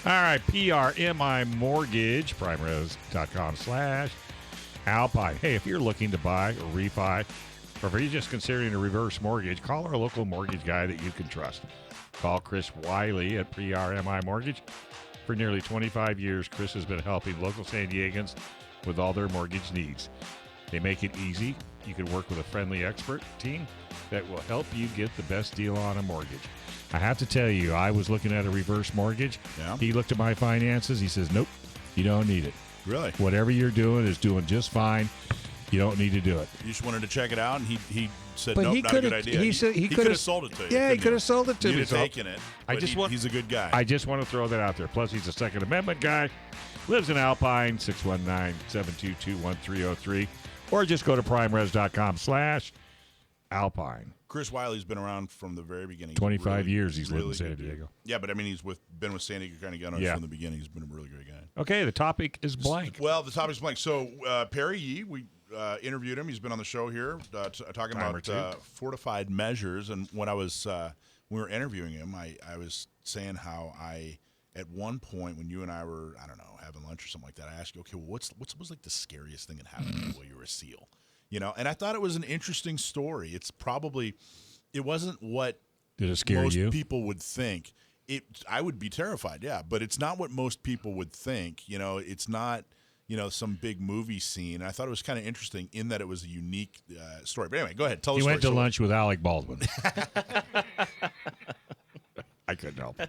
All right, PRMI Mortgage, primeres.com/Alpine. Hey, if you're looking to buy or refi, or if you're just considering a reverse mortgage, call our local mortgage guy that you can trust. Call Chris Wiley at PRMI Mortgage. For nearly 25 years, Chris has been helping local San Diegans with all their mortgage needs. They make it easy. You can work with a friendly expert team that will help you get the best deal on a mortgage. I have to tell you, I was looking at a reverse mortgage. Yeah. He looked at my finances. He says, nope, you don't need it. Really? Whatever you're doing is doing just fine. You don't need to do it. You just wanted to check it out, and he said, But nope, he not a good could've- idea. he said he could could've- have sold it to you. Yeah, he could have sold it to You'd me. have So taken it. But he's a good guy. I just want to throw that out there. Plus, he's a Second Amendment guy. Lives in Alpine, 619-722-1303. Or just go to primeres.com/Alpine. Chris Wiley's been around from the very beginning. 25 years he's lived in really San good dude. Diego. Yeah, but I mean, he's been with San Diego County Gunners Yeah. from the beginning. He's been a really great guy. Okay, the topic is blank. Well, the topic's blank. So Perry Yee, we interviewed him. He's been on the show here talking Time or about two. fortified measures. And when we were interviewing him, I was saying how at one point when you and I were, I don't know, having lunch or something like that, I asked you, okay, well, what was like the scariest thing that happened to you while you were a SEAL? You know, and I thought it was an interesting story. It wasn't what Did it scare most you? people would think. I would be terrified, yeah, but it's not what most people would think. You know, it's not, some big movie scene. And I thought it was kind of interesting in that it was a unique story. But anyway, go ahead. Tell the He story. went to lunch with Alec Baldwin. I couldn't help it.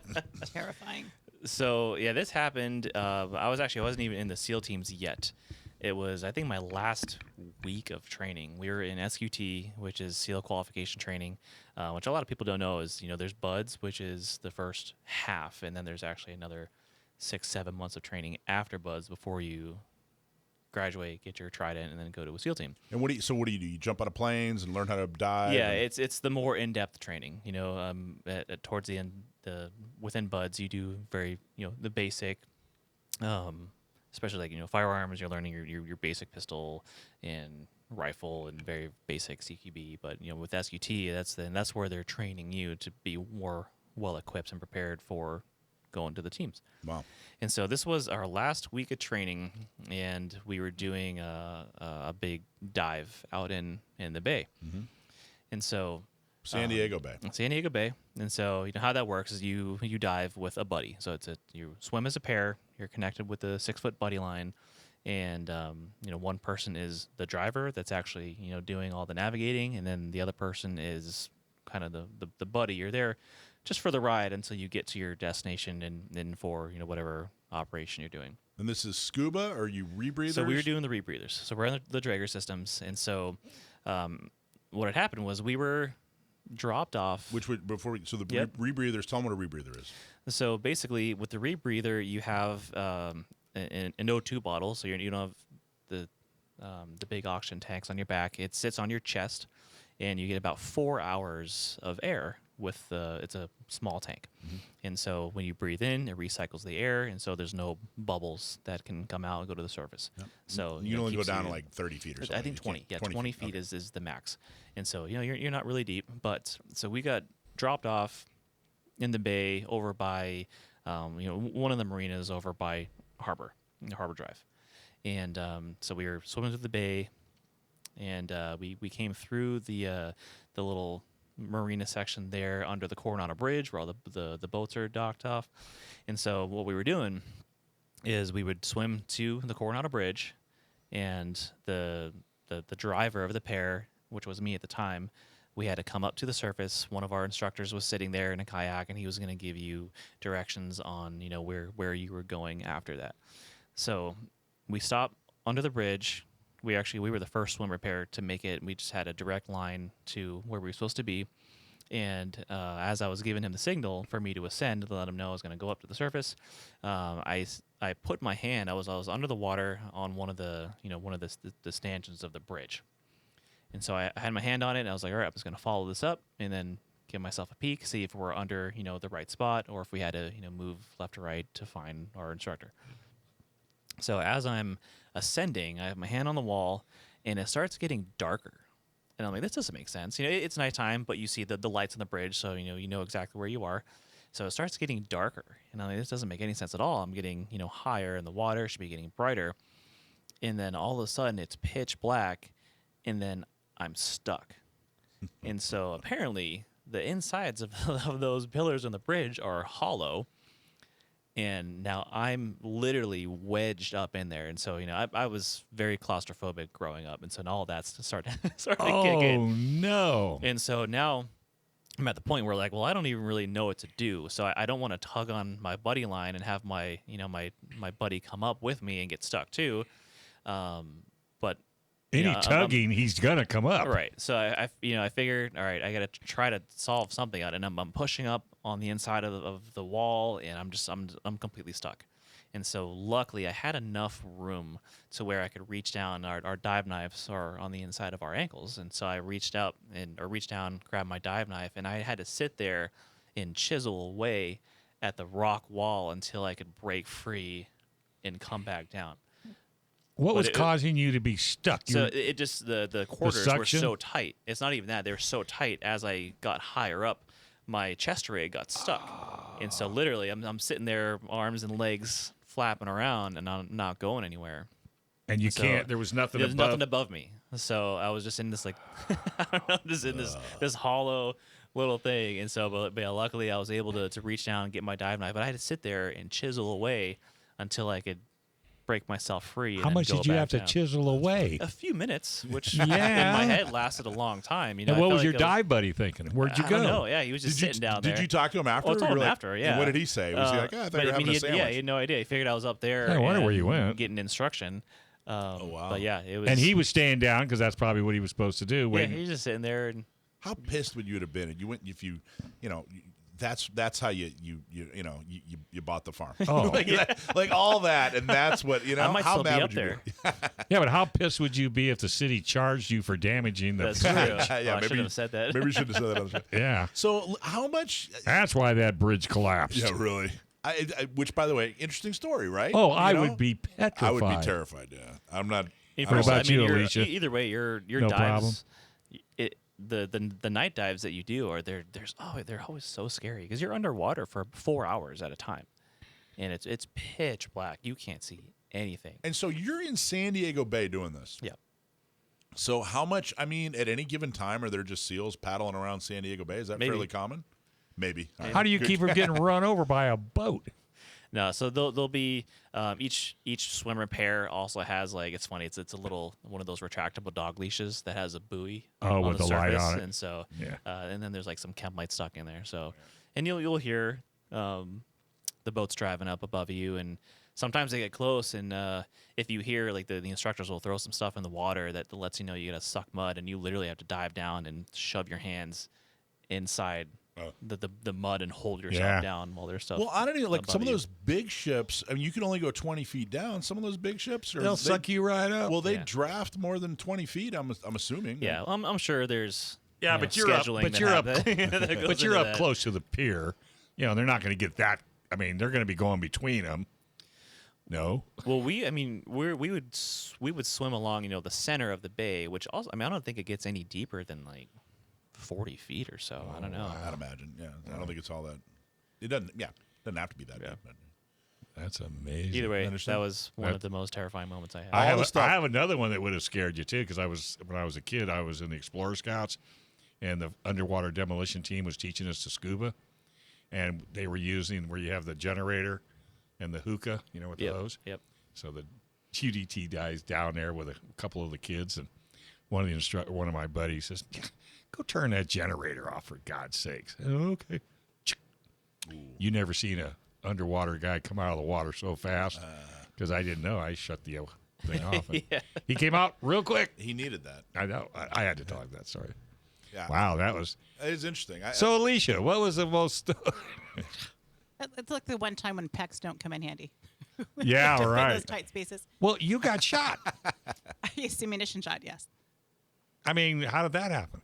Terrifying. So yeah, this happened. I wasn't even in the SEAL teams yet. It was, I think, my last week of training. We were in SQT, which is SEAL qualification training, which a lot of people don't know is, there's BUDS, which is the first half, and then there's actually another 6-7 months of training after BUDS before you graduate, get your trident, and then go to a SEAL team. And what do you do? You jump out of planes and learn how to dive? Yeah, it's the more in-depth training. Towards the end, within BUDS, you do very, the basic, especially like firearms. You're learning your basic pistol and rifle and very basic CQB. But with SQT, that's where they're training you to be more well equipped and prepared for going to the teams. Wow. And so this was our last week of training, and we were doing a big dive out in the bay. Mm-hmm. And so San Diego Bay. San Diego Bay. And so how that works is you dive with a buddy. So you swim as a pair. You're connected with a 6-foot buddy line, and one person is the driver that's actually doing all the navigating, and then the other person is kind of the buddy. You're there just for the ride until you get to your destination and for whatever operation you're doing. And this is scuba, or you rebreathers? So we were doing the rebreathers. So we're on the Draeger systems, and so what had happened was we were dropped off. So the Yep. rebreathers, tell them what a rebreather is. So basically, with the rebreather, you have an O2 bottle, so you don't have the big oxygen tanks on your back. It sits on your chest, and you get about 4 hours of air with it's a small tank. Mm-hmm. And so when you breathe in, it recycles the air, and so there's no bubbles that can come out and go to the surface. Yep. So You can only go keeps down you- to like 30 feet or something. I think You 20. can't- Yeah, 20 feet Okay. is the max. And so, you're not really deep. But so we got dropped off in the bay over by, one of the marinas over by Harbor Drive. And so we were swimming through the bay, and we came through the little marina section there under the Coronado Bridge where all the boats are docked off. And so what we were doing is we would swim to the Coronado Bridge, and the driver of the pair, which was me at the time, we had to come up to the surface. One of our instructors was sitting there in a kayak, and he was going to give you directions on where you were going after that. So we stopped under the bridge. We were the first swimmer pair to make it. We just had a direct line to where we were supposed to be. And as I was giving him the signal for me to ascend to let him know I was going to go up to the surface, I put my hand. I was under the water on one of the stanchions of the bridge, and so I had my hand on it. And I was like, all right, I'm just going to follow this up, and then give myself a peek, see if we're under the right spot, or if we had to move left or right to find our instructor. So as I'm ascending, I have my hand on the wall, and it starts getting darker. And I'm like, this doesn't make sense. It's nighttime, but you see the lights on the bridge, so you know exactly where you are. So it starts getting darker, and I'm like, this doesn't make any sense at all. I'm getting, higher, and the water should be getting brighter, and then all of a sudden it's pitch black, and then I'm stuck. And so apparently the insides of those pillars on the bridge are hollow, and now I'm literally wedged up in there. And so, I was very claustrophobic growing up, and so now all that's started to kick in. Oh, no. And so now I'm at the point where, like, well, I don't even really know what to do. So I don't want to tug on my buddy line and have my buddy come up with me and get stuck too. But Any tugging, he's going to come up. right. So I figured, all right, I got to try to solve something out, and I'm pushing up on the inside of the wall, and I'm completely stuck. And so luckily I had enough room to where I could reach down. Our dive knives are on the inside of our ankles, and so I reached down, grabbed my dive knife, and I had to sit there and chisel away at the rock wall until I could break free and come back down. What was causing you to be stuck? So it just the quarters were suction? so tight. It's not even that, they were so tight. As I got higher up, my chest rig got stuck, and so literally I'm sitting there, arms and legs flapping around, and I'm not going anywhere. And you can't. There was nothing. There's nothing above me, so I was just in this, like, I don't know, just in this hollow little thing. And so, but yeah, luckily I was able to reach down and get my dive knife, but I had to sit there and chisel away until I could break myself free. And How much did you have to down. chisel away? A few minutes, which Yeah. in my head lasted a long time. And I what felt was like your dive buddy thinking? Where'd you go? I don't know. Yeah, he was just sitting down there. Did you talk to him after? Oh, I told You him were like, after, yeah. and what did he say? Was he like, I thought you were having a sandwich? Yeah, he had no idea. He figured I was up there. I wonder and where you went. Getting instruction. Oh, wow. But yeah, it was. And he was staying down because that's probably what he was supposed to do. Yeah, Waiting. he was just sitting there. And How pissed would you have been? You went if you that's how you bought the farm. Oh. like all that, and that's what I might how still be mad up would you there. be? Yeah, but how pissed would you be if the city charged you for damaging the That's true. bridge? Oh, Yeah, I should maybe- have said that. Maybe you should have said that on the show. Yeah. So how much? That's why that bridge collapsed. Yeah, really. Which, by the way, interesting story, right? Oh, You I know? would be petrified. I would be terrified. Yeah, I'm not. What about you, Alicia? Either way, your No dives, the night dives that you do are they're always so scary because you're underwater for 4 hours at a time, and it's pitch black. You can't see anything. And so you're in San Diego Bay doing this. Yeah. So how much? I mean, at any given time, are there just seals paddling around San Diego Bay? Is that Maybe. fairly common? Maybe. All right. How do you Good. keep from getting run over by a boat? No, so they'll be each swim repair also has, like, it's funny, it's a little one of those retractable dog leashes that has a buoy on with the the light surface, on it. and so Yeah. and then there's like some chem light stuck in there. So and you'll hear the boats driving up above you, and sometimes they get close, and if you hear, like, the instructors will throw some stuff in the water that lets you know you gotta suck mud, and you literally have to dive down and shove your hands inside the mud and hold yourself down while there's stuff. Well, I don't know. Like above some of you. those big ships. I mean, you can only go 20 feet down. Some of those big ships They'll suck you right up. Well, they Yeah. draft more than 20 feet. I'm assuming. Yeah, I'm sure there's but you're up. scheduling But that you're up. that goes But you're into up that. close to the pier. You know, they're not going to get that. I mean, they're going to be going between them. No. Well, we would swim along, the center of the bay, which also, I don't think it gets any deeper than like 40 feet or so. I don't know. I'd imagine. Yeah, I don't think it's all that. It doesn't. Yeah, doesn't have to be that big. But. That's amazing. Either way, Understand? that was one of the most terrifying moments I had. I All the stuff- have another one that would have scared you too, because when I was a kid, I was in the Explorer Scouts, and the underwater demolition team was teaching us to scuba, and they were using where you have the generator and the hookah, with the hose. Yep. So the QDT guy's down there with a couple of the kids, and one of my buddies says, "Go turn that generator off, for God's sakes." Okay. You never seen a underwater guy come out of the water so fast, because I didn't know. I shut the thing off. And he came out real quick. He needed that. I know. I had to tell him that story. Yeah. Wow, that was. It's interesting. So, Alicia, what was the most? It's like the one time when pecs don't come in handy. Yeah, Just in right. those tight spaces. Well, you got shot. I used ammunition shot, yes. I mean, how did that happen?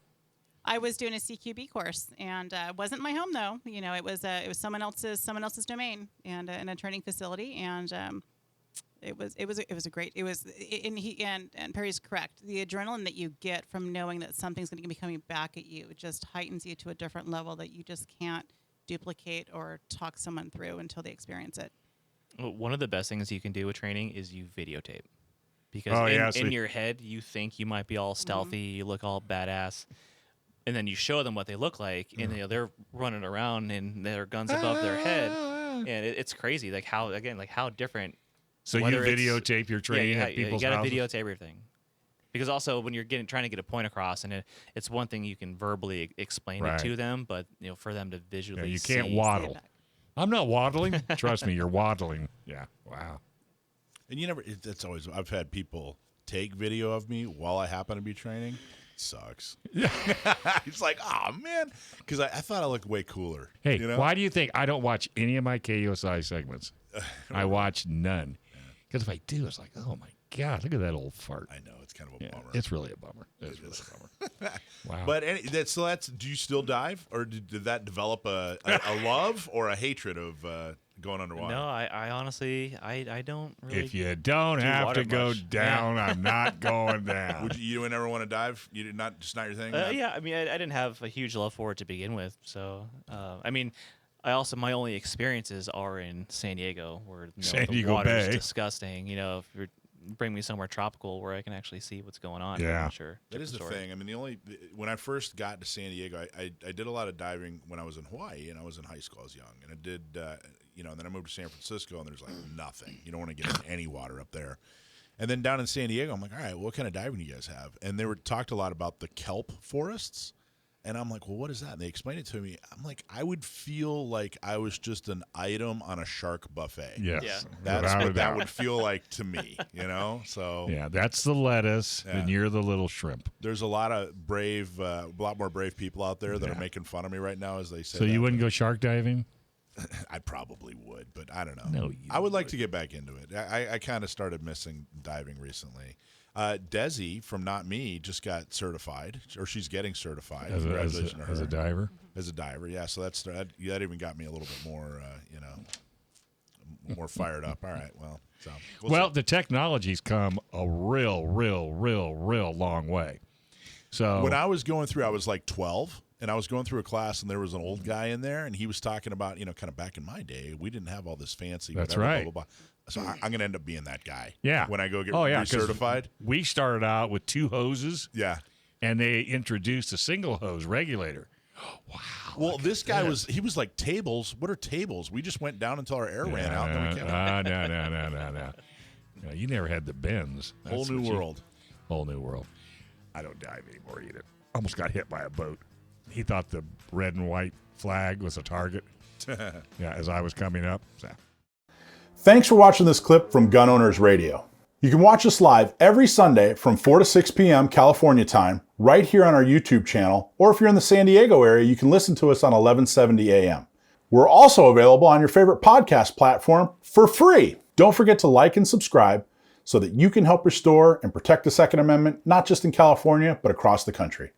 I was doing a CQB course, and it wasn't my home though. It was someone else's domain, and in a training facility, and it was a great. And Perry's correct. The adrenaline that you get from knowing that something's going to be coming back at you just heightens you to a different level that you just can't duplicate or talk someone through until they experience it. Well, one of the best things you can do with training is you videotape. Because in your head, you think you might be all stealthy, you look all badass, and then you show them what they look like, and they're running around and their guns above their head, and it's crazy. Like how different. So you videotape your training at people's you got to houses? videotape everything. Because also when you're trying to get a point across, and it's one thing you can verbally explain it to them, but for them to visually, you can't waddle. I'm not waddling. Trust me, you're waddling. Yeah. Wow. And that's always, I've had people take video of me while I happen to be training. It sucks. It's like, oh, man. Because I thought I looked way cooler. Hey, why do you think I don't watch any of my KOSI segments? I watch none. Because if I do, it's like, oh, my God, look at that old fart. I know. It's kind of a bummer. It's really a bummer. It's really a bummer. Wow. But do you still dive? Or did that develop a love or a hatred of going underwater? No, I honestly, I don't really. If you don't have to go down, I'm not going down. You would never want to dive? You did not your thing? Yeah, I mean, I didn't have a huge love for it to begin with. So, I mean, my only experiences are in San Diego, where the water's disgusting. If you're bring me somewhere tropical where I can actually see what's going on. Yeah, I'm sure. That is the thing. I mean, when I first got to San Diego, I did a lot of diving when I was in Hawaii, and I was in high school. I was young, and I did, and then I moved to San Francisco, and there's like nothing. You don't want to get in any water up there. And then down in San Diego, I'm like, all right, what kind of diving do you guys have? And they talked a lot about the kelp forests. And I'm like, well, what is that? And they explained it to me. I'm like, I would feel like I was just an item on a shark buffet. Yes. Yeah. That's what that would feel like to me, So yeah, that's the lettuce, and you're the little shrimp. There's a lot of a lot more brave people out there that are making fun of me right now as they say. So you wouldn't go shark diving? I probably would, but I don't know. No, I would like to get back into it. I kind of started missing diving recently. Desi from Not Me just got certified, or she's getting certified. Congratulations to her. As a diver? As a diver, yeah. So that even got me a little bit more, more fired up. All right, well. The technology's come a real long way. So when I was going through, I was like 12, and I was going through a class, and there was an old guy in there, and he was talking about, kind of back in my day, we didn't have all this fancy. That's whatever, right. Blah, blah, blah. So I'm going to end up being that guy. Yeah. When I go get 'cause recertified. We started out with 2 hoses. Yeah. And they introduced a single hose regulator. Wow. Well, this guy was like, tables? What are tables? We just went down until our air ran out. And then we came out. No. You never had the bends. Whole new world. Whole new world. I don't dive anymore either. Almost got hit by a boat. He thought the red and white flag was a target. As I was coming up. So. Thanks for watching this clip from Gun Owners Radio. You can watch us live every Sunday from 4 to 6 p.m. California time, right here on our YouTube channel, or if you're in the San Diego area, you can listen to us on 1170 a.m. We're also available on your favorite podcast platform for free. Don't forget to like and subscribe so that you can help restore and protect the Second Amendment, not just in California, but across the country.